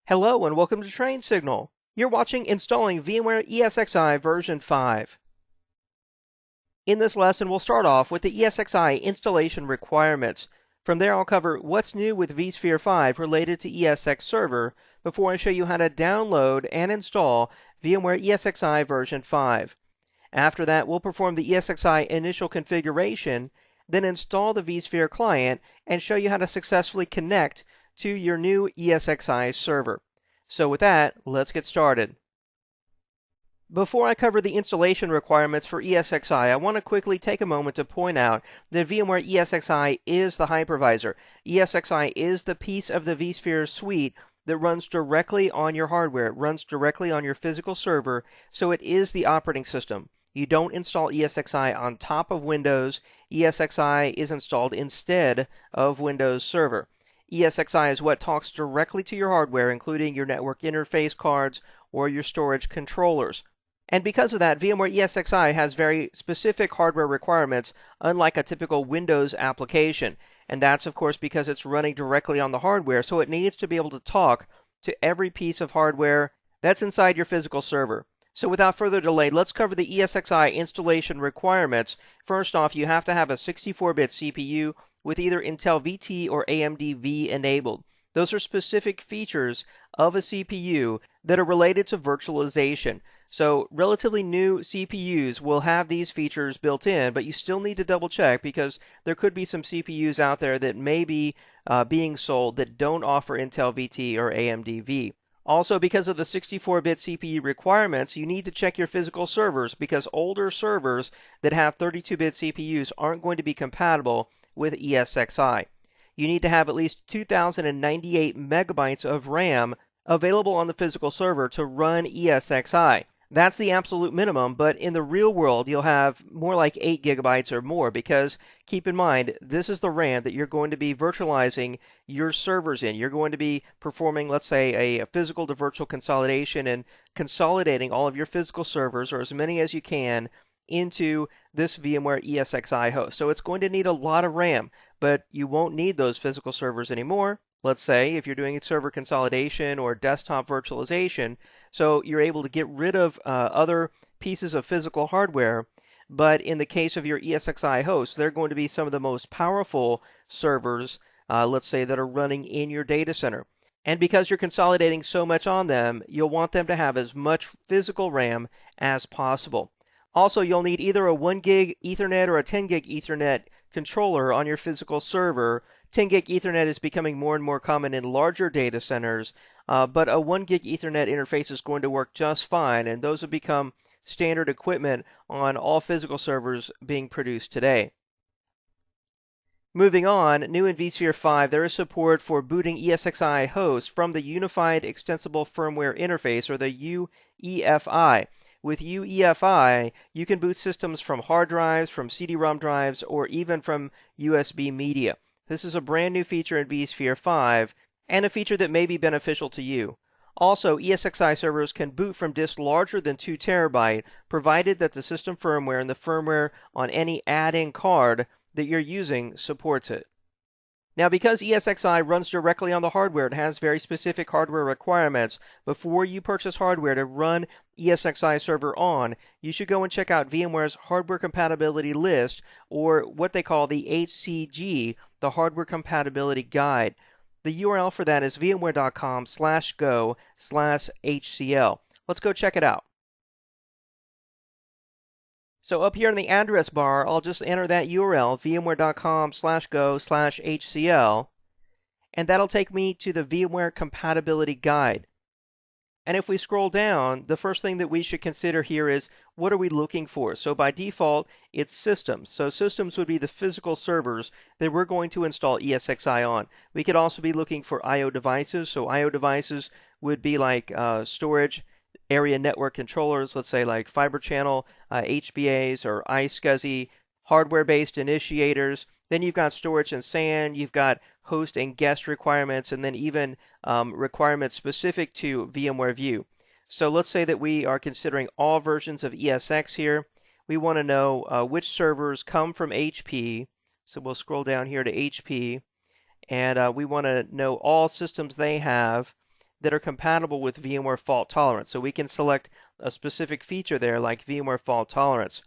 Hello and welcome to Train Signal. You're watching Installing VMware ESXi version 5. In this lesson, we'll start off with the ESXi installation requirements. From there, I'll cover what's new with vSphere 5 related to ESX Server before I show you how to download and install VMware ESXi version 5. After that, we'll perform the ESXi initial configuration, then install the vSphere client and show you how to successfully connect to your new ESXi server. So with that, let's get started. Before I cover the installation requirements for ESXi, I want to quickly take a moment to point out that VMware ESXi is the hypervisor. ESXi is the piece of the vSphere suite that runs directly on your hardware. It runs directly on your physical server, so it is the operating system. You don't install ESXi on top of Windows. ESXi is installed instead of Windows Server. ESXi is what talks directly to your hardware, including your network interface cards or your storage controllers. And because of that, VMware ESXi has very specific hardware requirements, unlike a typical Windows application. And that's, of course, because it's running directly on the hardware, so it needs to be able to talk to every piece of hardware that's inside your physical server. So without further delay, let's cover the ESXi installation requirements. First off, you have to have a 64-bit CPU with either Intel VT or AMD V enabled. Those are specific features of a CPU that are related to virtualization. So relatively new CPUs will have these features built in, but you still need to double check because there could be some CPUs out there that may be being sold that don't offer Intel VT or AMD V. Also, because of the 64-bit CPU requirements, you need to check your physical servers because older servers that have 32-bit CPUs aren't going to be compatible with ESXi. You need to have at least 2098 megabytes of RAM available on the physical server to run ESXi. That's the absolute minimum, but in the real world, you'll have more like 8 gigabytes or more because keep in mind, this is the RAM that you're going to be virtualizing your servers in. You're going to be performing, let's say, a physical to virtual consolidation and consolidating all of your physical servers, or as many as you can, into this VMware ESXi host. So it's going to need a lot of RAM, but you won't need those physical servers anymore. Let's say if you're doing server consolidation or desktop virtualization, so you're able to get rid of other pieces of physical hardware. But in the case of your ESXi hosts, they're going to be some of the most powerful servers, let's say, that are running in your data center. And because you're consolidating so much on them, you'll want them to have as much physical RAM as possible. Also, you'll need either a 1 gig Ethernet or a 10 gig Ethernet controller on your physical server. 10 gig Ethernet is becoming more and more common in larger data centers, but a 1 gig Ethernet interface is going to work just fine, and those have become standard equipment on all physical servers being produced today. Moving on, new in vSphere 5, there is support for booting ESXi hosts from the Unified Extensible Firmware Interface, or the UEFI. With UEFI, you can boot systems from hard drives, from CD-ROM drives, or even from USB media. This is a brand new feature in vSphere 5, and a feature that may be beneficial to you. Also, ESXi servers can boot from disks larger than 2 terabyte, provided that the system firmware and the firmware on any add-in card that you're using supports it. Now, because ESXi runs directly on the hardware, it has very specific hardware requirements. Before you purchase hardware to run ESXi server on, you should go and check out VMware's hardware compatibility list, or what they call the HCG, the Hardware Compatibility Guide. The URL for that is vmware.com/go/HCL. Let's go check it out. So up here in the address bar, I'll just enter that URL, vmware.com/go/HCL, and that'll take me to the VMware Compatibility Guide. And if we scroll down, the first thing that we should consider here is, what are we looking for? So by default, it's systems. So systems would be the physical servers that we're going to install ESXi on. We could also be looking for I/O devices. So I/O devices would be like storage area network controllers, let's say like Fiber Channel, HBAs, or iSCSI, hardware-based initiators. Then you've got storage and SAN, you've got host and guest requirements, and then even requirements specific to VMware View. So let's say that we are considering all versions of ESX here. We want to know which servers come from HP. So we'll scroll down here to HP, and we want to know all systems they have that are compatible with VMware fault tolerance. So we can select a specific feature there like VMware fault tolerance.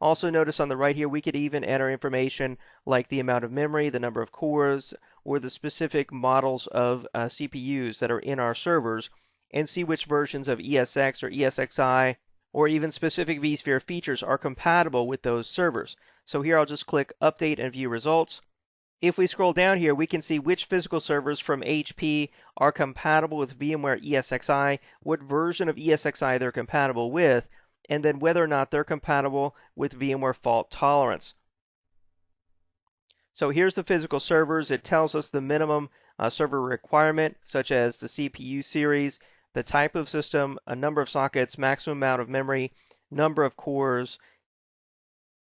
Also notice on the right here, we could even enter information like the amount of memory, the number of cores, or the specific models of CPUs that are in our servers, and see which versions of ESX or ESXi or even specific vSphere features are compatible with those servers. So here I'll just click Update and View Results. If we scroll down here, we can see which physical servers from HP are compatible with VMware ESXi, what version of ESXi they're compatible with, and then whether or not they're compatible with VMware fault tolerance. So here's the physical servers. It tells us the minimum server requirement, such as the CPU series, the type of system, a number of sockets, maximum amount of memory, number of cores.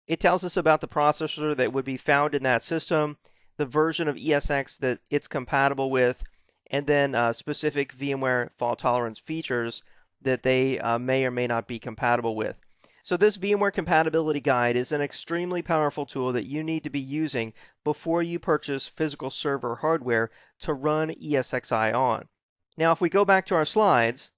It tells us about the processor that would be found in that system, the version of ESX that it's compatible with, and then specific VMware fault tolerance features that they may or may not be compatible with. So this VMware compatibility guide is an extremely powerful tool that you need to be using before you purchase physical server hardware to run ESXi on. Now if we go back to our slides,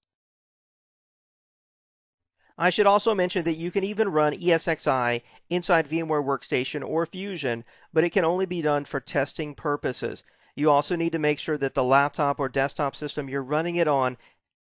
I should also mention that you can even run ESXi inside VMware Workstation or Fusion, but it can only be done for testing purposes. You also need to make sure that the laptop or desktop system you're running it on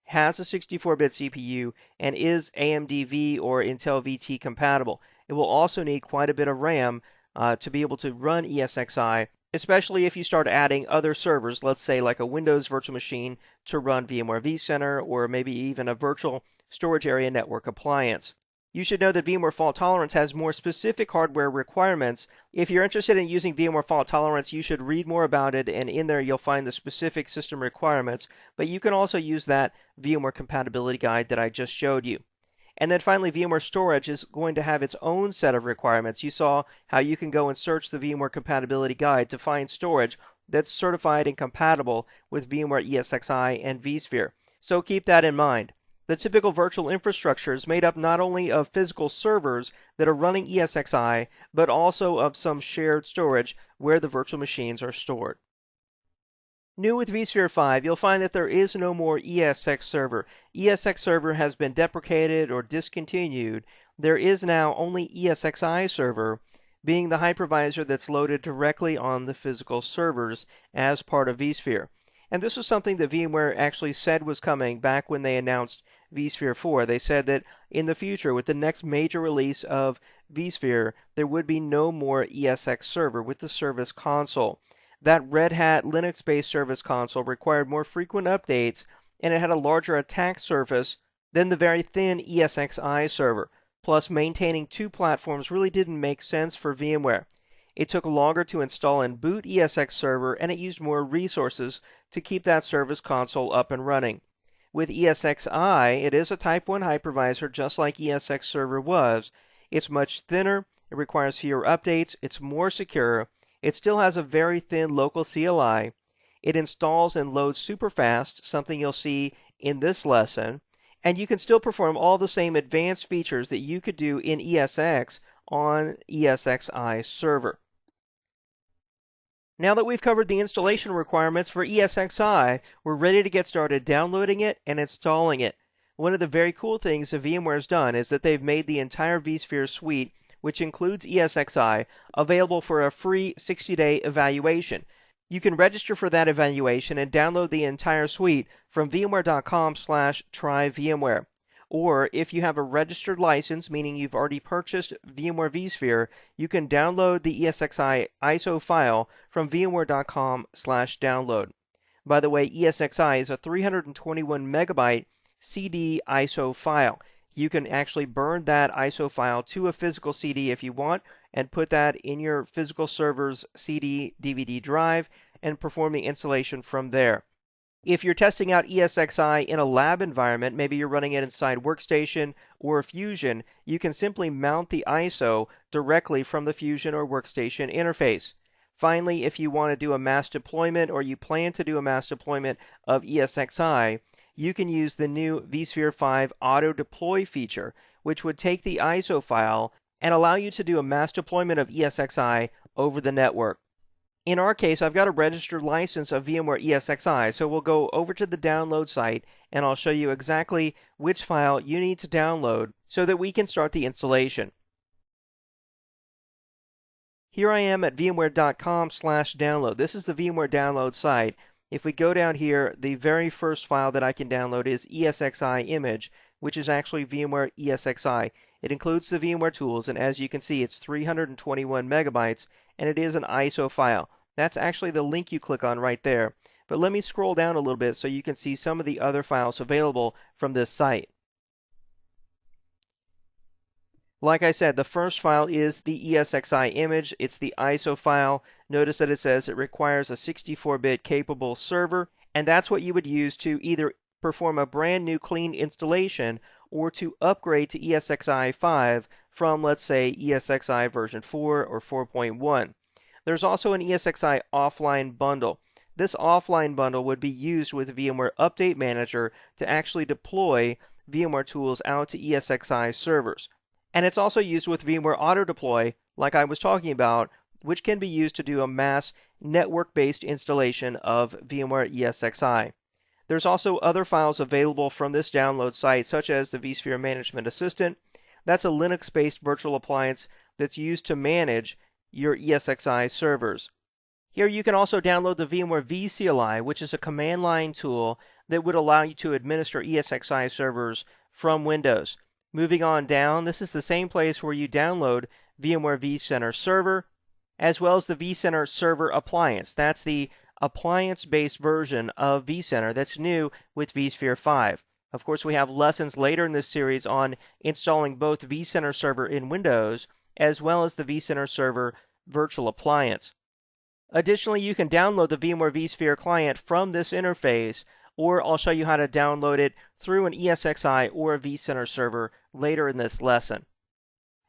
has a 64-bit CPU and is AMD V or Intel VT compatible. It will also need quite a bit of RAM to be able to run ESXi, especially if you start adding other servers, let's say like a Windows virtual machine to run VMware vCenter or maybe even a virtual storage area network appliance. You should know that VMware fault tolerance has more specific hardware requirements. If you're interested in using VMware fault tolerance, you should read more about it, and in there you'll find the specific system requirements, but you can also use that VMware compatibility guide that I just showed you. And then finally, VMware Storage is going to have its own set of requirements. You saw how you can go and search the VMware compatibility guide to find storage that's certified and compatible with VMware ESXi and vSphere. So keep that in mind. The typical virtual infrastructure is made up not only of physical servers that are running ESXi, but also of some shared storage where the virtual machines are stored. New with vSphere 5, you'll find that there is no more ESX server. ESX server has been deprecated or discontinued. There is now only ESXi server, being the hypervisor that's loaded directly on the physical servers as part of vSphere. And this was something that VMware actually said was coming back when they announced vSphere 4. They said that in the future, with the next major release of vSphere, there would be no more ESX server with the Service Console. That Red Hat Linux-based Service Console required more frequent updates, and it had a larger attack surface than the very thin ESXi server. Plus, maintaining two platforms really didn't make sense for VMware. It took longer to install and boot ESX server, and it used more resources to keep that Service Console up and running. With ESXi, it is a Type 1 hypervisor just like ESX server was. It's much thinner, it requires fewer updates, it's more secure, it still has a very thin local CLI, it installs and loads super fast, something you'll see in this lesson, and you can still perform all the same advanced features that you could do in ESX on ESXi server. Now that we've covered the installation requirements for ESXi, we're ready to get started downloading it and installing it. One of the very cool things that VMware's done is that they've made the entire vSphere suite, which includes ESXi, available for a free 60-day evaluation. You can register for that evaluation and download the entire suite from vmware.com/tryvmware. Or if you have a registered license, meaning you've already purchased VMware vSphere, you can download the ESXi ISO file from vmware.com/download. By the way, ESXi is a 321 megabyte CD ISO file. You can actually burn that ISO file to a physical CD if you want, and put that in your physical server's CD DVD drive and perform the installation from there. If you're testing out ESXi in a lab environment, maybe you're running it inside Workstation or Fusion, you can simply mount the ISO directly from the Fusion or Workstation interface. Finally, if you want to do a mass deployment or you plan to do a mass deployment of ESXi, you can use the new vSphere 5 Auto Deploy feature, which would take the ISO file and allow you to do a mass deployment of ESXi over the network. In our case, I've got a registered license of VMware ESXi, so we'll go over to the download site and I'll show you exactly which file you need to download so that we can start the installation. Here I am at vmware.com/download. This is the VMware download site. If we go down here, the very first file that I can download is ESXi image, which is actually VMware ESXi. It includes the VMware tools, and as you can see, it's 321 megabytes, and it is an ISO file. That's actually the link you click on right there. But let me scroll down a little bit so you can see some of the other files available from this site. Like I said, the first file is the ESXi image. It's the ISO file. Notice that it says it requires a 64-bit capable server, and that's what you would use to either perform a brand new clean installation or to upgrade to ESXi 5 from, let's say, ESXi version 4 or 4.1. There's also an ESXi offline bundle. This offline bundle would be used with VMware Update Manager to actually deploy VMware tools out to ESXi servers. And it's also used with VMware Auto Deploy, like I was talking about, which can be used to do a mass network-based installation of VMware ESXi. There's also other files available from this download site, such as the vSphere Management Assistant. That's a Linux-based virtual appliance that's used to manage your ESXi servers. Here you can also download the VMware vCLI, which is a command line tool that would allow you to administer ESXi servers from Windows. Moving on down, this is the same place where you download VMware vCenter Server, as well as the vCenter Server Appliance. That's the appliance-based version of vCenter that's new with vSphere 5. Of course, we have lessons later in this series on installing both vCenter Server in Windows, as well as the vCenter Server Virtual Appliance. Additionally, you can download the VMware vSphere client from this interface, or I'll show you how to download it through an ESXi or a vCenter server later in this lesson.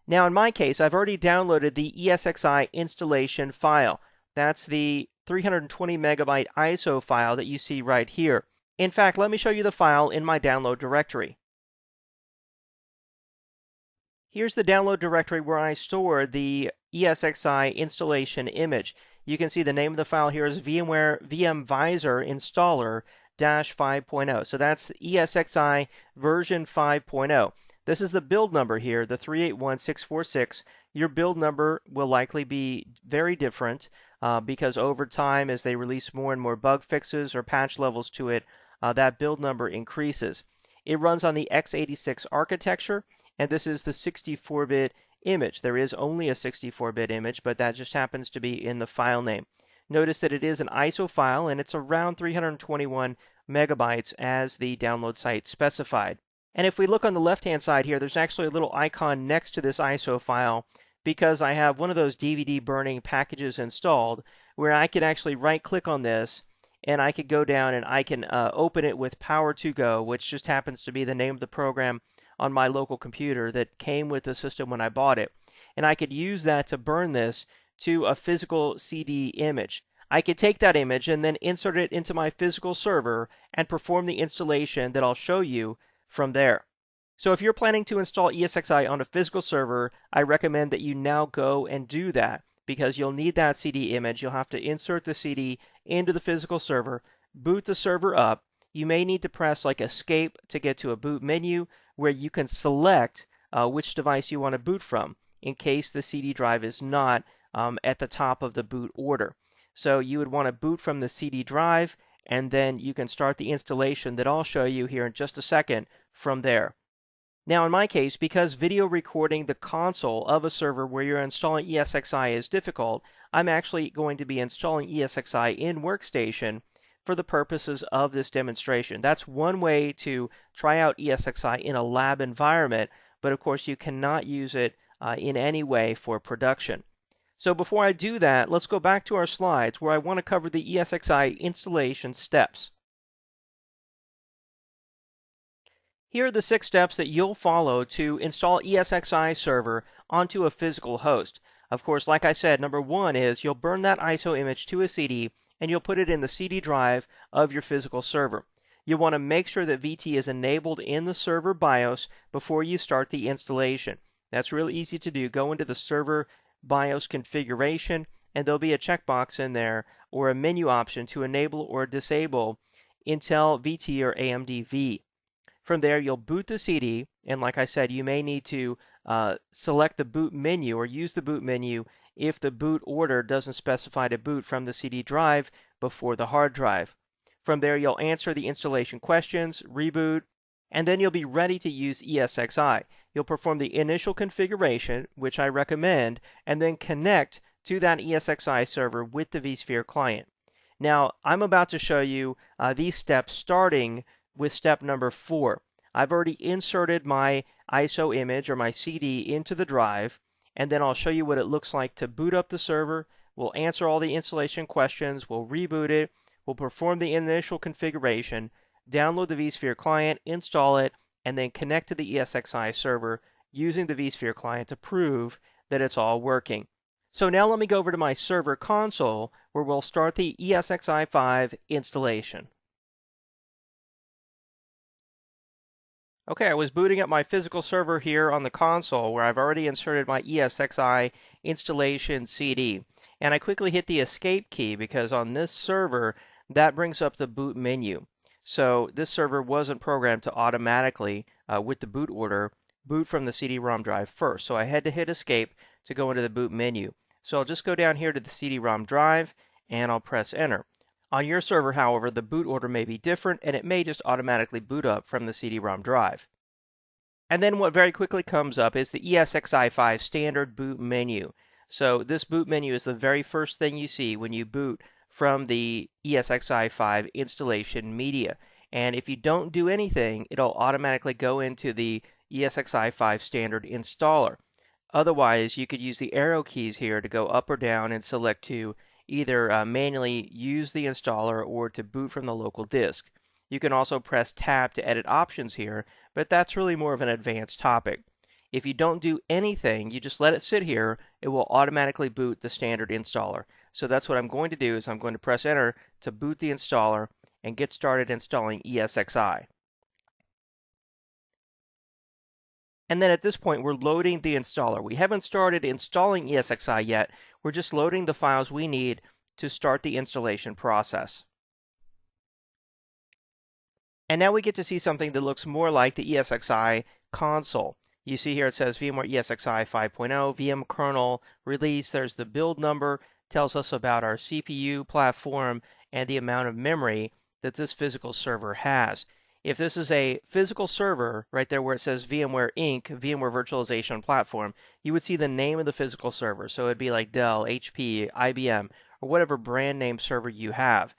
Now in my case, I've already downloaded the ESXi installation file. That's the 320 megabyte ISO file that you see right here. In fact, let me show you the file in my download directory. Here's the download directory where I store the ESXi installation image. You can see the name of the file here is VMware VMvisor installer 5.0. So that's ESXi version 5.0. This is the build number here, the 381646. Your build number will likely be very different because over time, as they release more and more bug fixes or patch levels to it, that build number increases. It runs on the x86 architecture, and this is the 64-bit image. There is only a 64-bit image, but that just happens to be in the file name. Notice that it is an ISO file, and it's around 321 megabytes as the download site specified. And if we look on the left-hand side here, there's actually a little icon next to this ISO file because I have one of those DVD burning packages installed where I can actually right-click on this and I could go down and I can open it with Power2Go, which just happens to be the name of the program on my local computer that came with the system when I bought it. And I could use that to burn this to a physical CD image. I could take that image and then insert it into my physical server and perform the installation that I'll show you from there. So if you're planning to install ESXi on a physical server, I recommend that you now go and do that because you'll need that CD image. You'll have to insert the CD into the physical server, boot the server up. You may need to press like escape to get to a boot menu where you can select which device you want to boot from in case the CD drive is not at the top of the boot order. So you would want to boot from the CD drive, and then you can start the installation that I'll show you here in just a second from there. Now in my case, because video recording the console of a server where you're installing ESXi is difficult, I'm actually going to be installing ESXi in Workstation for the purposes of this demonstration. That's one way to try out ESXi in a lab environment, but of course you cannot use it in any way for production. So before I do that, let's go back to our slides where I want to cover the ESXi installation steps. Here are the 6 steps that you'll follow to install ESXi server onto a physical host. Of course, like I said, number 1 is you'll burn that ISO image to a CD and you'll put it in the CD drive of your physical server. You'll want to make sure that VT is enabled in the server BIOS before you start the installation. That's really easy to do. Go into the server BIOS configuration and there'll be a checkbox in there or a menu option to enable or disable Intel VT or AMD V. From there, you'll boot the CD, and like I said, you may need to select the boot menu or use the boot menu if the boot order doesn't specify to boot from the CD drive before the hard drive. From there, you'll answer the installation questions, reboot, and then you'll be ready to use ESXi. You'll perform the initial configuration, which I recommend, and then connect to that ESXi server with the vSphere client. Now, I'm about to show you these steps starting with step number 4. I've already inserted my ISO image or my CD into the drive, and then I'll show you what it looks like to boot up the server. We'll answer all the installation questions, we'll reboot it, we'll perform the initial configuration, download the vSphere client, install it, and then connect to the ESXi server using the vSphere client to prove that it's all working. So now let me go over to my server console where we'll start the ESXi 5 installation. Okay, I was booting up my physical server here on the console where I've already inserted my ESXi installation CD. And I quickly hit the escape key because on this server, that brings up the boot menu. So this server wasn't programmed to automatically, with the boot order, boot from the CD-ROM drive first. So I had to hit escape to go into the boot menu. So I'll just go down here to the CD-ROM drive and I'll press enter. On your server, however, the boot order may be different and it may just automatically boot up from the CD-ROM drive. And then what very quickly comes up is the ESXi 5 standard boot menu. So this boot menu is the very first thing you see when you boot from the ESXi 5 installation media. And if you don't do anything, it'll automatically go into the ESXi 5 standard installer. Otherwise, you could use the arrow keys here to go up or down and select to either manually use the installer or to boot from the local disk. You can also press tab to edit options here, but that's really more of an advanced topic. If you don't do anything, you just let it sit here, it will automatically boot the standard installer. So that's what I'm going to do is I'm going to press enter to boot the installer and get started installing ESXi. And then at this point, we're loading the installer. We haven't started installing ESXi yet. We're just loading the files we need to start the installation process. And now we get to see something that looks more like the ESXi console. You see here it says VMware ESXi 5.0, VM kernel release. There's the build number, tells us about our CPU platform and the amount of memory that this physical server has. If this is a physical server, right there where it says VMware Inc., VMware Virtualization Platform, you would see the name of the physical server. So it'd be like Dell, HP, IBM, or whatever brand name server you have.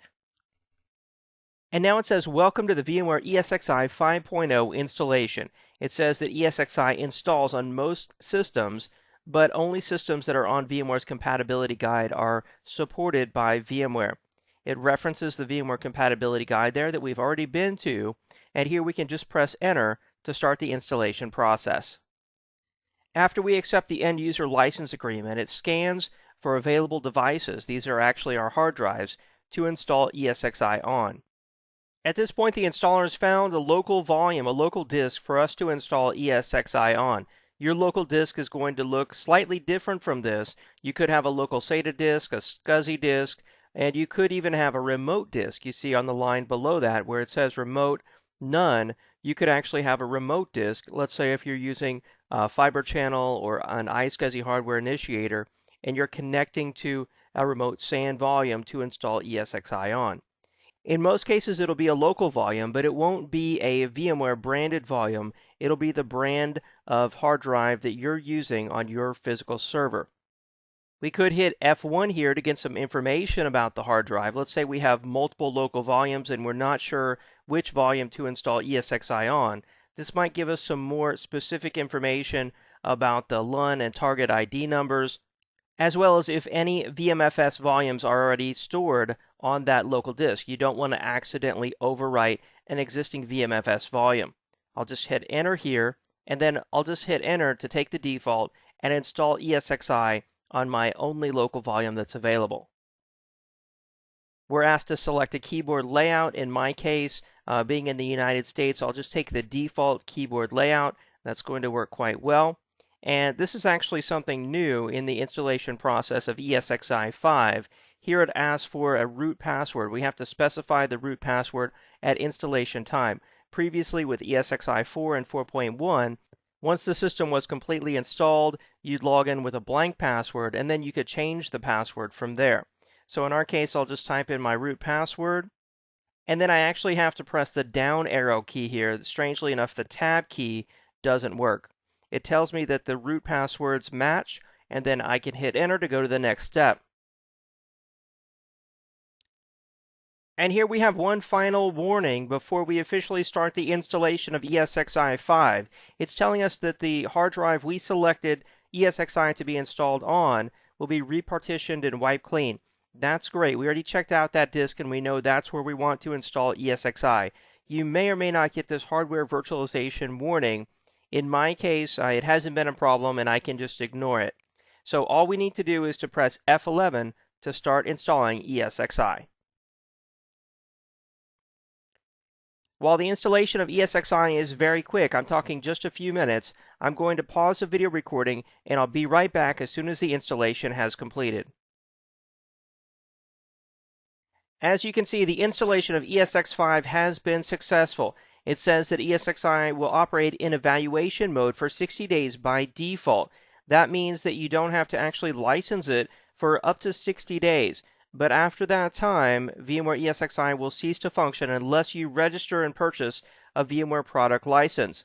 And now it says, welcome to the VMware ESXi 5.0 installation. It says that ESXi installs on most systems, but only systems that are on VMware's compatibility guide are supported by VMware. It references the VMware compatibility guide there that we've already been to, and here we can just press enter to start the installation process. After we accept the end user license agreement, it scans for available devices, these are actually our hard drives, to install ESXi on. At this point, the installer has found a local volume, a local disk for us to install ESXi on. Your local disk is going to look slightly different from this. You could have a local SATA disk, a SCSI disk, and you could even have a remote disk. You see on the line below that where it says remote none, you could actually have a remote disk. Let's say if you're using a fiber channel or an iSCSI hardware initiator and you're connecting to a remote SAN volume to install ESXi on. In most cases, it'll be a local volume, but it won't be a VMware branded volume. It'll be the brand of hard drive that you're using on your physical server. We could hit F1 here to get some information about the hard drive. Let's say we have multiple local volumes and we're not sure which volume to install ESXi on. This might give us some more specific information about the LUN and target ID numbers, as well as if any VMFS volumes are already stored on that local disk. You don't want to accidentally overwrite an existing VMFS volume. I'll just hit enter here, and then I'll just hit enter to take the default and install ESXi on my only local volume that's available. We're asked to select a keyboard layout. In my case, being in the United States, I'll just take the default keyboard layout. That's going to work quite well. And this is actually something new in the installation process of ESXi 5. Here it asks for a root password. We have to specify the root password at installation time. Previously with ESXi 4 and 4.1, once the system was completely installed, you'd log in with a blank password, and then you could change the password from there. So in our case, I'll just type in my root password, and then I actually have to press the down arrow key here. Strangely enough, the tab key doesn't work. It tells me that the root passwords match, and then I can hit enter to go to the next step. And here we have one final warning before we officially start the installation of ESXi 5. It's telling us that the hard drive we selected ESXi to be installed on will be repartitioned and wiped clean. That's great. We already checked out that disk and we know that's where we want to install ESXi. You may or may not get this hardware virtualization warning. In my case, it hasn't been a problem and I can just ignore it. So all we need to do is to press F11 to start installing ESXi. While the installation of ESXi is very quick, I'm talking just a few minutes, I'm going to pause the video recording and I'll be right back as soon as the installation has completed. As you can see, the installation of ESX5 has been successful. It says that ESXi will operate in evaluation mode for 60 days by default. That means that you don't have to actually license it for up to 60 days. But after that time, VMware ESXi will cease to function unless you register and purchase a VMware product license.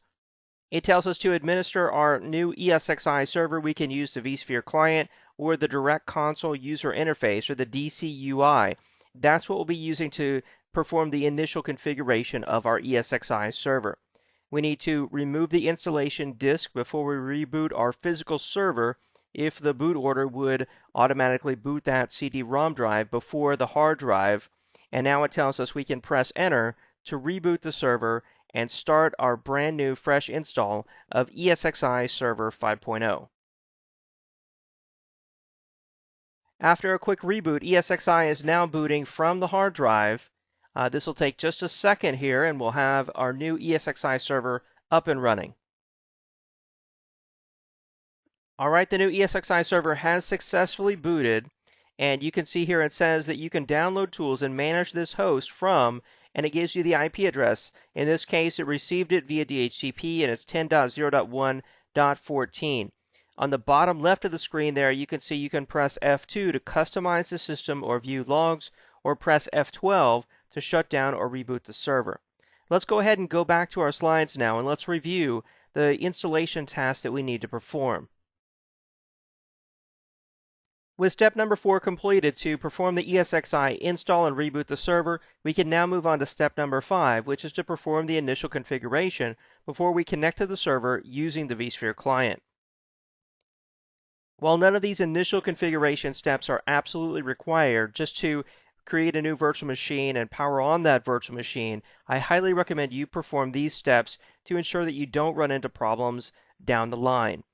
It tells us to administer our new ESXi server, we can use the vSphere client or the Direct Console User Interface, or the DCUI. That's what we'll be using to perform the initial configuration of our ESXi server. We need to remove the installation disk before we reboot our physical server, if the boot order would automatically boot that CD-ROM drive before the hard drive. And now it tells us we can press enter to reboot the server and start our brand new fresh install of ESXi Server 5.0. After a quick reboot, ESXi is now booting from the hard drive. This will take just a second here and we'll have our new ESXi server up and running. Alright, the new ESXi server has successfully booted, and you can see here it says that you can download tools and manage this host from, and it gives you the IP address. In this case, it received it via DHCP and it's 10.0.1.14. On the bottom left of the screen there, you can see you can press F2 to customize the system or view logs, or press F12 to shut down or reboot the server. Let's go ahead and go back to our slides now and let's review the installation tasks that we need to perform. With step number 4 completed to perform the ESXi install and reboot the server, we can now move on to step number 5, which is to perform the initial configuration before we connect to the server using the vSphere client. While none of these initial configuration steps are absolutely required just to create a new virtual machine and power on that virtual machine, I highly recommend you perform these steps to ensure that you don't run into problems down the line.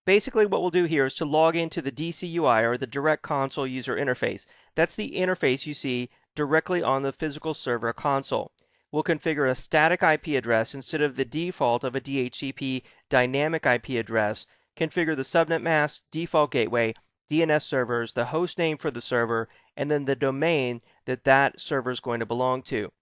Basically, what we'll do here is to log into the DCUI, or the Direct Console User Interface. That's the interface you see directly on the physical server console. We'll configure a static IP address instead of the default of a DHCP dynamic IP address, configure the subnet mask, default gateway, DNS servers, the host name for the server, and then the domain that that server is going to belong to.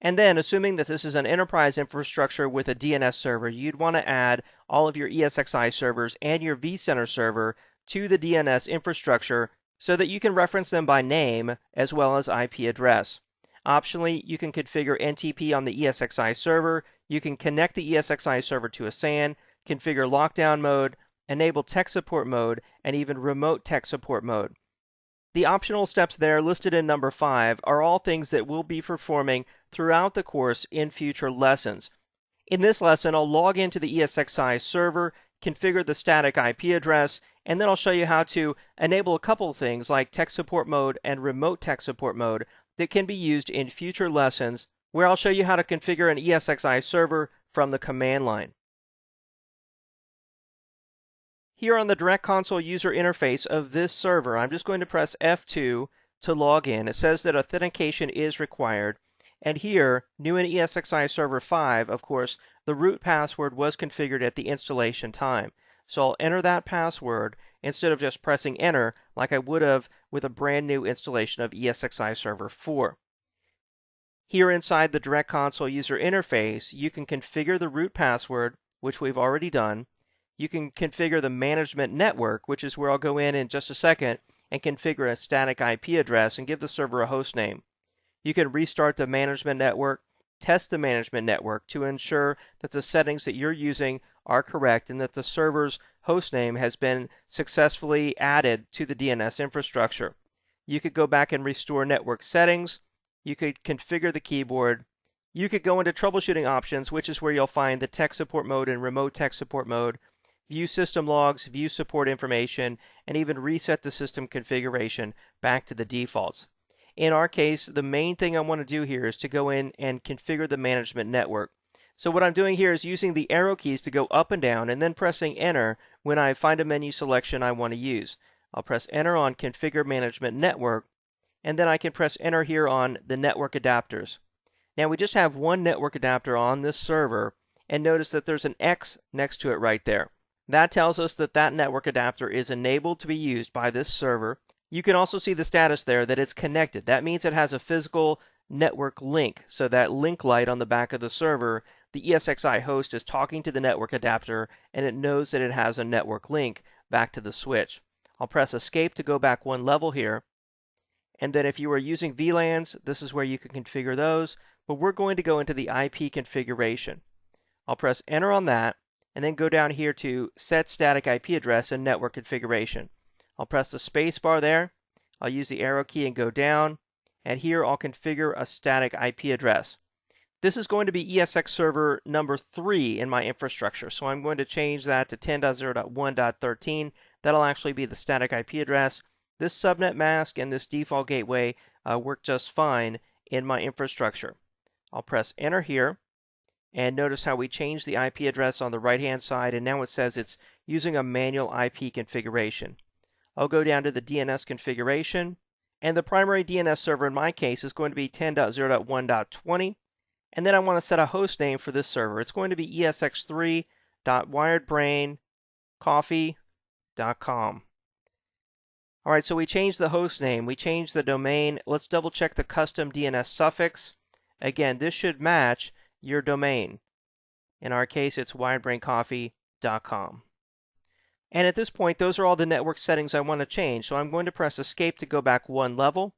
And then, assuming that this is an enterprise infrastructure with a DNS server, you'd want to add all of your ESXi servers and your vCenter server to the DNS infrastructure so that you can reference them by name as well as IP address. Optionally, you can configure NTP on the ESXi server, you can connect the ESXi server to a SAN, configure lockdown mode, enable tech support mode, and even remote tech support mode. The optional steps there listed in number 5 are all things that we'll be performing throughout the course in future lessons. In this lesson, I'll log into the ESXi server, configure the static IP address, and then I'll show you how to enable a couple of things like tech support mode and remote tech support mode that can be used in future lessons, where I'll show you how to configure an ESXi server from the command line. Here on the Direct Console User Interface of this server, I'm just going to press F2 to log in. It says that authentication is required. And here, new in ESXi Server 5, of course, the root password was configured at the installation time. So I'll enter that password instead of just pressing enter like I would have with a brand new installation of ESXi Server 4. Here inside the Direct Console user interface, you can configure the root password, which we've already done. You can configure the management network, which is where I'll go in just a second and configure a static IP address and give the server a host name. You can restart the management network, test the management network to ensure that the settings that you're using are correct and that the server's host name has been successfully added to the DNS infrastructure. You could go back and restore network settings. You could configure the keyboard. You could go into troubleshooting options, which is where you'll find the tech support mode and remote tech support mode, view system logs, view support information, and even reset the system configuration back to the defaults. In our case, the main thing I want to do here is to go in and configure the management network. So what I'm doing here is using the arrow keys to go up and down and then pressing enter when I find a menu selection I want to use. I'll press enter on configure management network, and then I can press enter here on the network adapters. Now we just have one network adapter on this server, and notice that there's an X next to it right there. That tells us that that network adapter is enabled to be used by this server. You can also see the status there that it's connected. That means it has a physical network link. So that link light on the back of the server, the ESXi host is talking to the network adapter and it knows that it has a network link back to the switch. I'll press escape to go back one level here. And then if you are using VLANs, this is where you can configure those. But we're going to go into the IP configuration. I'll press enter on that and then go down here to set static IP address and network configuration. I'll press the space bar there. I'll use the arrow key and go down. And here I'll configure a static IP address. This is going to be ESX server number 3 in my infrastructure. So I'm going to change that to 10.0.1.13. That'll actually be the static IP address. This subnet mask and this default gateway work just fine in my infrastructure. I'll press enter here. And notice how we changed the IP address on the right-hand side. And now it says it's using a manual IP configuration. I'll go down to the DNS configuration, and the primary DNS server in my case is going to be 10.0.1.20, and then I want to set a host name for this server. It's going to be esx3.wiredbraincoffee.com. Alright, so we changed the host name, we changed the domain. Let's double check the custom DNS suffix. Again, this should match your domain. In our case, it's wiredbraincoffee.com. And at this point, those are all the network settings I want to change. So I'm going to press escape to go back one level.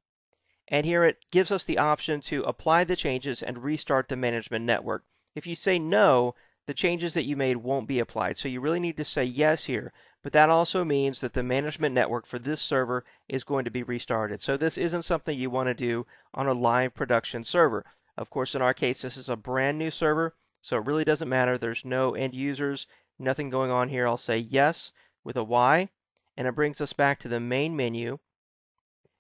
And here it gives us the option to apply the changes and restart the management network. If you say no, the changes that you made won't be applied. So you really need to say yes here. But that also means that the management network for this server is going to be restarted. So this isn't something you want to do on a live production server. Of course, in our case, this is a brand new server. So it really doesn't matter. There's no end users, nothing going on here. I'll say yes with a Y, and it brings us back to the main menu.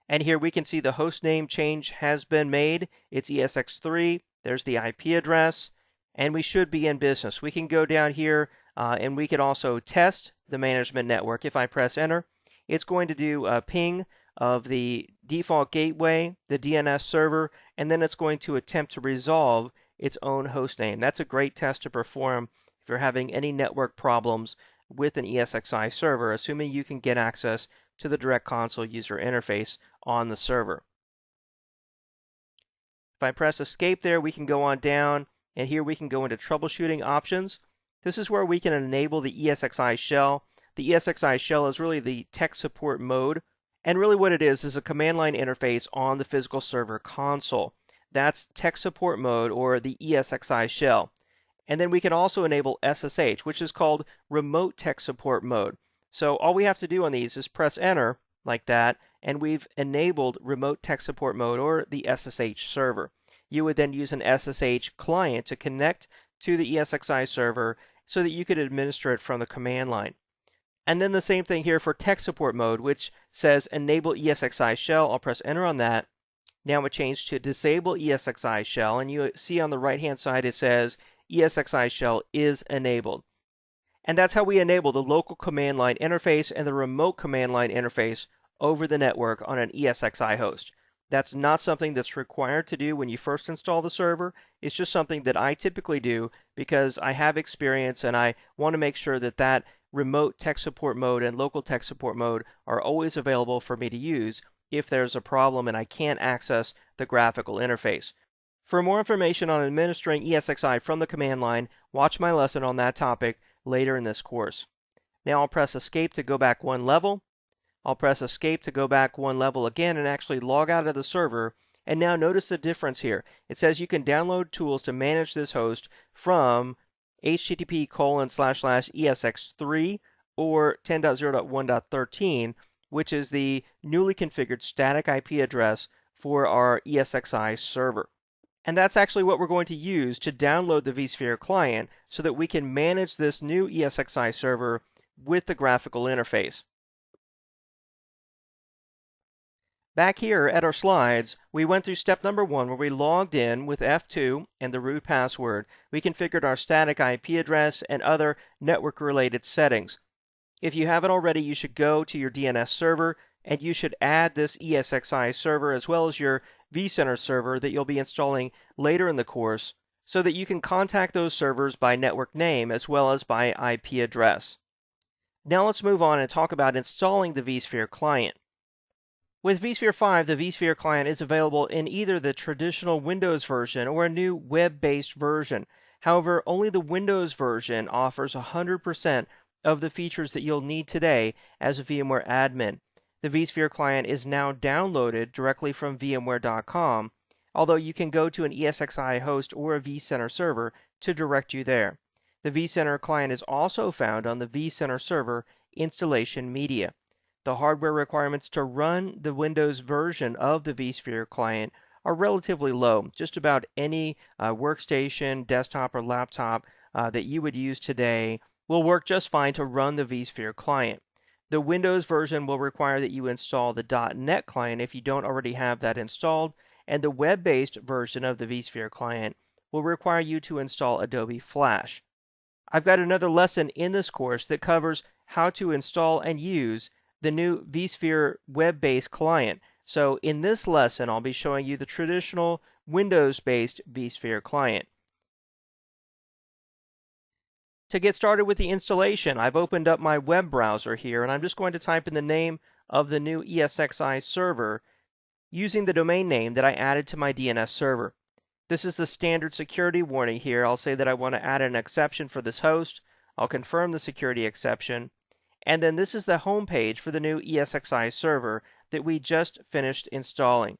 And here we can see the host name change has been made. It's ESX3. There's the IP address, and we should be in business. We can go down here and we can also test the management network. If I press enter, it's going to do a ping of the default gateway, the DNS server, and then it's going to attempt to resolve its own host name. That's a great test to perform if you're having any network problems with an ESXi server, assuming you can get access to the Direct Console user interface on the server. If I press escape there, we can go on down, and here we can go into troubleshooting options. This is where we can enable the ESXi shell. The ESXi shell is really the tech support mode, and really what it is a command line interface on the physical server console. That's tech support mode, or the ESXi shell. And then we can also enable SSH, which is called remote tech support mode. So all we have to do on these is press enter like that, and we've enabled remote tech support mode, or the SSH server. You would then use an SSH client to connect to the ESXi server so that you could administer it from the command line. And then the same thing here for tech support mode, which says enable ESXi shell. I'll press enter on that. Now it changed to disable ESXi shell, and you see on the right hand side it says ESXi shell is enabled. And that's how we enable the local command line interface and the remote command line interface over the network on an ESXi host. That's not something that's required to do when you first install the server. It's just something that I typically do because I have experience and I want to make sure that that remote tech support mode and local tech support mode are always available for me to use if there's a problem and I can't access the graphical interface. For more information on administering ESXi from the command line, watch my lesson on that topic later in this course. Now I'll press Escape to go back one level. I'll press Escape to go back one level again and actually log out of the server. And now notice the difference here. It says you can download tools to manage this host from http://esx3 or 10.0.1.13, which is the newly configured static IP address for our ESXi server. And that's actually what we're going to use to download the vSphere client so that we can manage this new ESXi server with the graphical interface. Back here at our slides, we went through step number 1 where we logged in with F2 and the root password. We configured our static IP address and other network-related settings. If you haven't already, you should go to your DNS server and you should add this ESXi server as well as your vCenter server that you'll be installing later in the course so that you can contact those servers by network name as well as by IP address. Now let's move on and talk about installing the vSphere client. With vSphere 5, the vSphere client is available in either the traditional Windows version or a new web-based version. However, only the Windows version offers 100% of the features that you'll need today as a VMware admin. The vSphere client is now downloaded directly from VMware.com, although you can go to an ESXi host or a vCenter server to direct you there. The vCenter client is also found on the vCenter server installation media. The hardware requirements to run the Windows version of the vSphere client are relatively low. Just about any workstation, desktop, or laptop that you would use today will work just fine to run the vSphere client. The Windows version will require that you install the .NET client if you don't already have that installed, and the web-based version of the vSphere client will require you to install Adobe Flash. I've got another lesson in this course that covers how to install and use the new vSphere web-based client. So in this lesson, I'll be showing you the traditional Windows-based vSphere client. To get started with the installation, I've opened up my web browser here, and I'm just going to type in the name of the new ESXi server using the domain name that I added to my DNS server. This is the standard security warning here. I'll say that I want to add an exception for this host. I'll confirm the security exception. And then this is the home page for the new ESXi server that we just finished installing.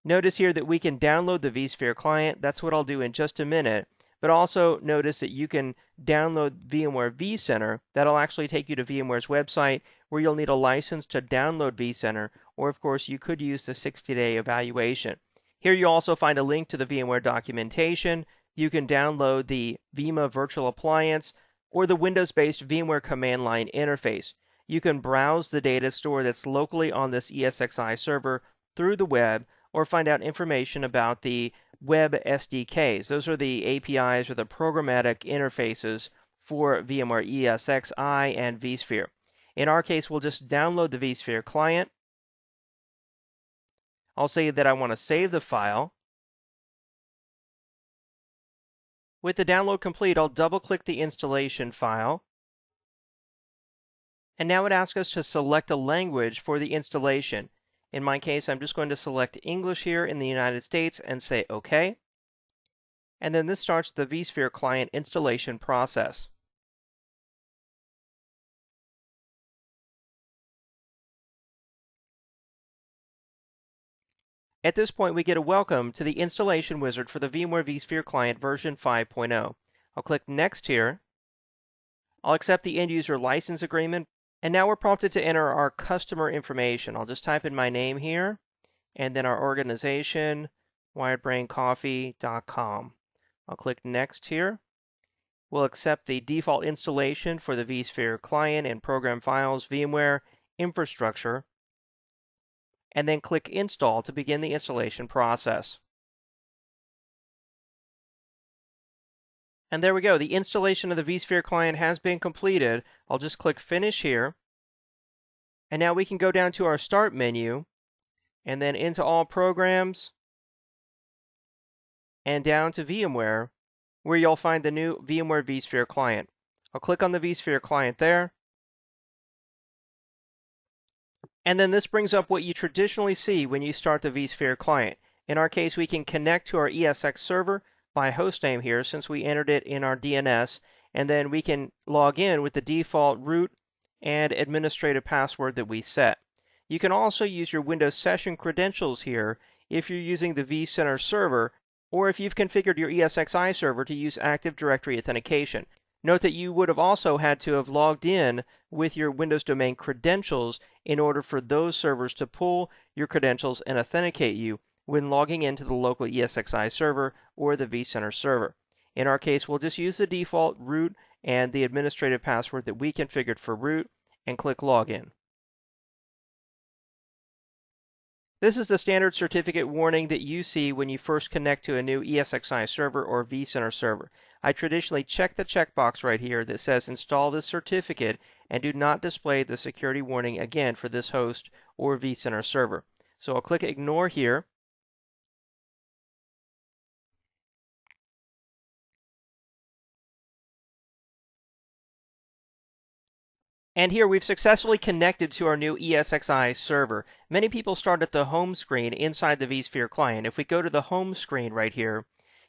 Notice here that we can download the vSphere client. That's what I'll do in just a minute. But also notice that you can download VMware vCenter. That'll actually take you to VMware's website where you'll need a license to download vCenter, or of course you could use the 60-day evaluation. Here you'll also find a link to the VMware documentation. You can download the VMA virtual appliance or the Windows-based VMware command line interface. You can browse the data store that's locally on this ESXi server through the web or find out information about the web SDKs. Those are the APIs or the programmatic interfaces for VMware ESXi and vSphere. In our case, we'll just download the vSphere client. I'll say that I want to save the file. With the download complete, I'll double-click the installation file. And now it asks us to select a language for the installation. In my case, I'm just going to select English here in the United States and say OK. And then this starts the vSphere client installation process. At this point, we get a welcome to the installation wizard for the VMware vSphere client version 5.0. I'll click Next here. I'll accept the end user license agreement. And now we're prompted to enter our customer information. I'll just type in my name here, and then our organization, wiredbraincoffee.com. I'll click Next here. We'll accept the default installation for the vSphere client and program files, VMware, infrastructure, and then click Install to begin the installation process. And there we go. The installation of the vSphere client has been completed. I'll just click Finish here. And now we can go down to our Start menu, and then into All Programs, and down to VMware, where you'll find the new VMware vSphere client. I'll click on the vSphere client there, And then this brings up what you traditionally see when you start the vSphere client. In our case, we can connect to our ESX server by hostname here since we entered it in our DNS, and then we can log in with the default root and administrative password that we set. You can also use your Windows session credentials here if you're using the vCenter server, or if you've configured your ESXi server to use Active Directory authentication. Note that you would have also had to have logged in with your Windows domain credentials in order for those servers to pull your credentials and authenticate you when logging into the local ESXi server or the vCenter server. In our case, we'll just use the default root and the administrative password that we configured for root and click Login. This is the standard certificate warning that you see when you first connect to a new ESXi server or vCenter server. I traditionally check the checkbox right here that says install this certificate and do not display the security warning again for this host or vCenter server. So I'll click ignore here. And here we've successfully connected to our new ESXi server. Many people start at the home screen inside the vSphere client. If we go to the home screen right here,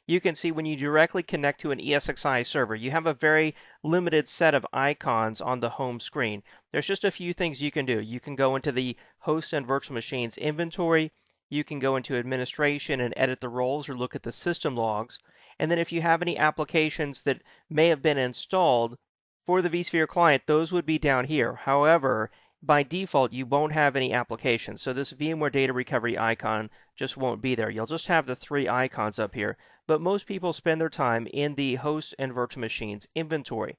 you can see when you directly connect to an ESXi server, you have a very limited set of icons on the home screen. There's just a few things you can do. You can go into the host and virtual machines inventory. You can go into administration and edit the roles or look at the system logs. And then if you have any applications that may have been installed for the vSphere client, those would be down here. However, by default, you won't have any applications. So this VMware Data Recovery icon just won't be there. You'll just have the three icons up here. But most people spend their time in the host and virtual machines inventory.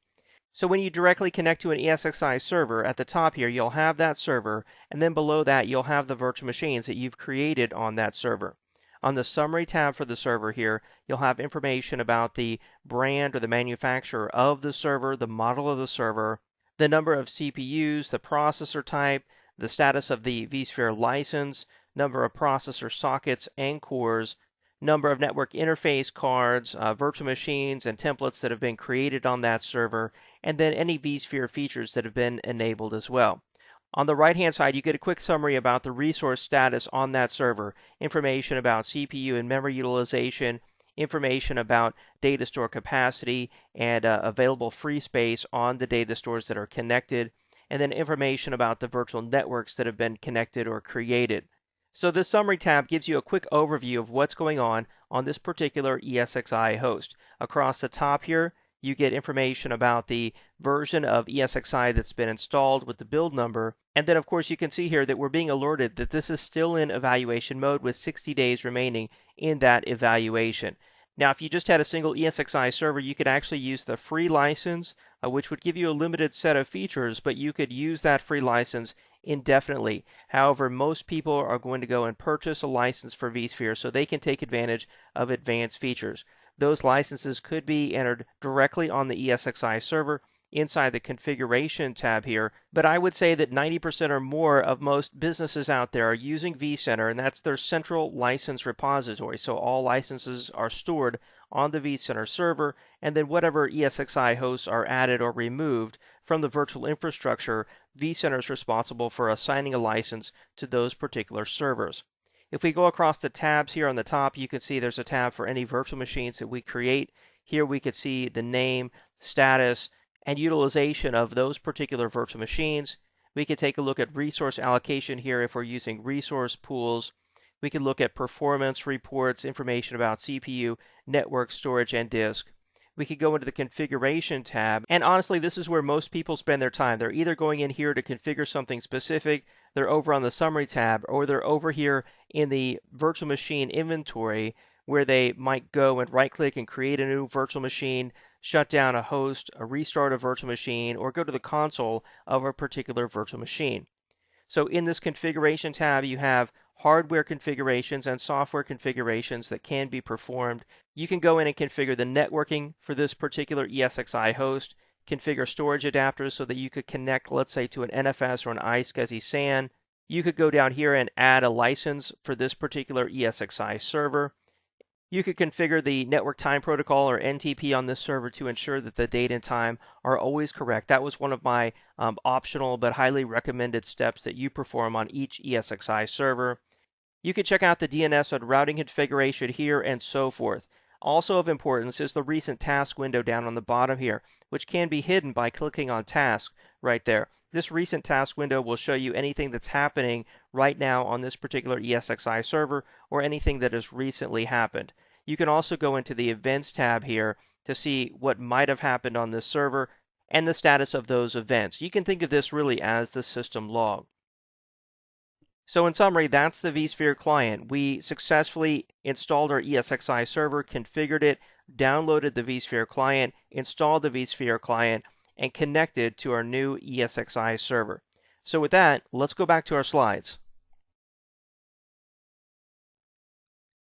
So when you directly connect to an ESXi server, at the top here, you'll have that server, and then below that, you'll have the virtual machines that you've created on that server. On the Summary tab for the server here, you'll have information about the brand or the manufacturer of the server, the model of the server, the number of CPUs, the processor type, the status of the vSphere license, number of processor sockets and cores, number of network interface cards, virtual machines, and templates that have been created on that server, and then any vSphere features that have been enabled as well. On the right-hand side, you get a quick summary about the resource status on that server, information about CPU and memory utilization, information about data store capacity and available free space on the data stores that are connected, and then information about the virtual networks that have been connected or created. So this summary tab gives you a quick overview of what's going on this particular ESXi host. Across the top here, you get information about the version of ESXi that's been installed with the build number. And then, of course, you can see here that we're being alerted that this is still in evaluation mode with 60 days remaining in that evaluation. Now, if you just had a single ESXi server, you could actually use the free license, which would give you a limited set of features, but you could use that free license indefinitely. However, most people are going to go and purchase a license for vSphere so they can take advantage of advanced features. Those licenses could be entered directly on the ESXi server inside the configuration tab here, but I would say that 90% or more of most businesses out there are using vCenter, and that's their central license repository. So all licenses are stored on the vCenter server, and then whatever ESXi hosts are added or removed from the virtual infrastructure, vCenter is responsible for assigning a license to those particular servers. If we go across the tabs here on the top, you can see there's a tab for any virtual machines that we create. Here we could see the name, status, and utilization of those particular virtual machines. We could take a look at resource allocation here if we're using resource pools. We could look at performance reports, information about CPU, network, storage, and disk. We could go into the configuration tab, and honestly, this is where most people spend their time. They're either going in here to configure something specific, they're over on the summary tab, or they're over here in the virtual machine inventory where they might go and right click and create a new virtual machine, shut down a host, restart a virtual machine, or go to the console of a particular virtual machine. So in this configuration tab, you have hardware configurations and software configurations that can be performed. You can go in and configure the networking for this particular ESXi host, configure storage adapters so that you could connect, let's say, to an NFS or an iSCSI SAN. You could go down here and add a license for this particular ESXi server. You could configure the network time protocol or NTP on this server to ensure that the date and time are always correct. That was one of my optional but highly recommended steps that you perform on each ESXi server. You can check out the DNS and routing configuration here and so forth. Also of importance is the recent task window down on the bottom here, which can be hidden by clicking on task right there. This recent task window will show you anything that's happening right now on this particular ESXi server or anything that has recently happened. You can also go into the events tab here to see what might have happened on this server and the status of those events. You can think of this really as the system log. So in summary, that's the vSphere client. We successfully installed our ESXi server, configured it, downloaded the vSphere client, installed the vSphere client, and connected to our new ESXi server. So with that, let's go back to our slides.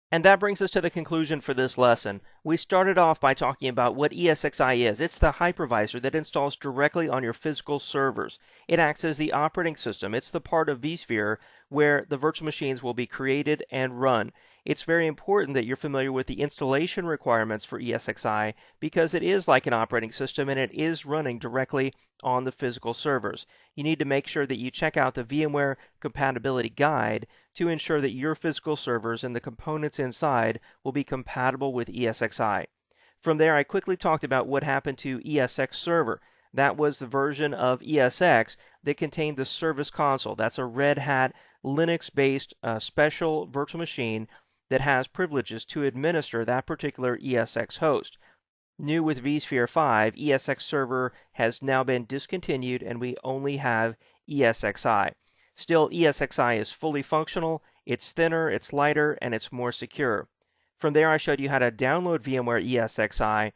And that brings us to the conclusion for this lesson. We started off by talking about what ESXi is. It's the hypervisor that installs directly on your physical servers. It acts as the operating system. It's the part of vSphere where the virtual machines will be created and run. It's very important that you're familiar with the installation requirements for ESXi because it is like an operating system and it is running directly on the physical servers. You need to make sure that you check out the VMware compatibility guide to ensure that your physical servers and the components inside will be compatible with ESXi. From there, I quickly talked about what happened to ESX server. That was the version of ESX that contained the service console. That's a Red Hat Linux-based special virtual machine that has privileges to administer that particular ESX host. New with vSphere 5, ESX server has now been discontinued and we only have ESXi. Still, ESXi is fully functional, it's thinner, it's lighter, and it's more secure. From there, I showed you how to download VMware ESXi,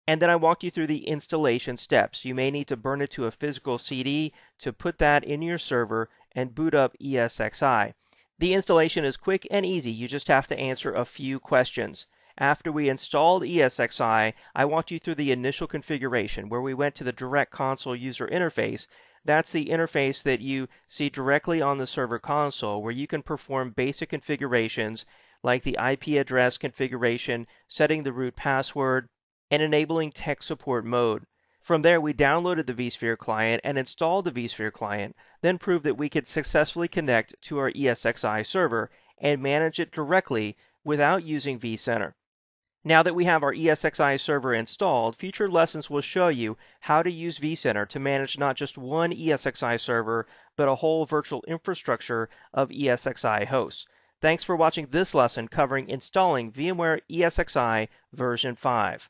and then I walked you through the installation steps. You may need to burn it to a physical CD to put that in your server and boot up ESXi. The installation is quick and easy. You just have to answer a few questions. After we installed ESXi, I walked you through the initial configuration where we went to the direct console user interface. That's the interface that you see directly on the server console where you can perform basic configurations like the IP address configuration, setting the root password, and enabling tech support mode. From there, we downloaded the vSphere client and installed the vSphere client, then proved that we could successfully connect to our ESXi server and manage it directly without using vCenter. Now that we have our ESXi server installed, future lessons will show you how to use vCenter to manage not just one ESXi server, but a whole virtual infrastructure of ESXi hosts. Thanks for watching this lesson covering installing VMware ESXi version 5.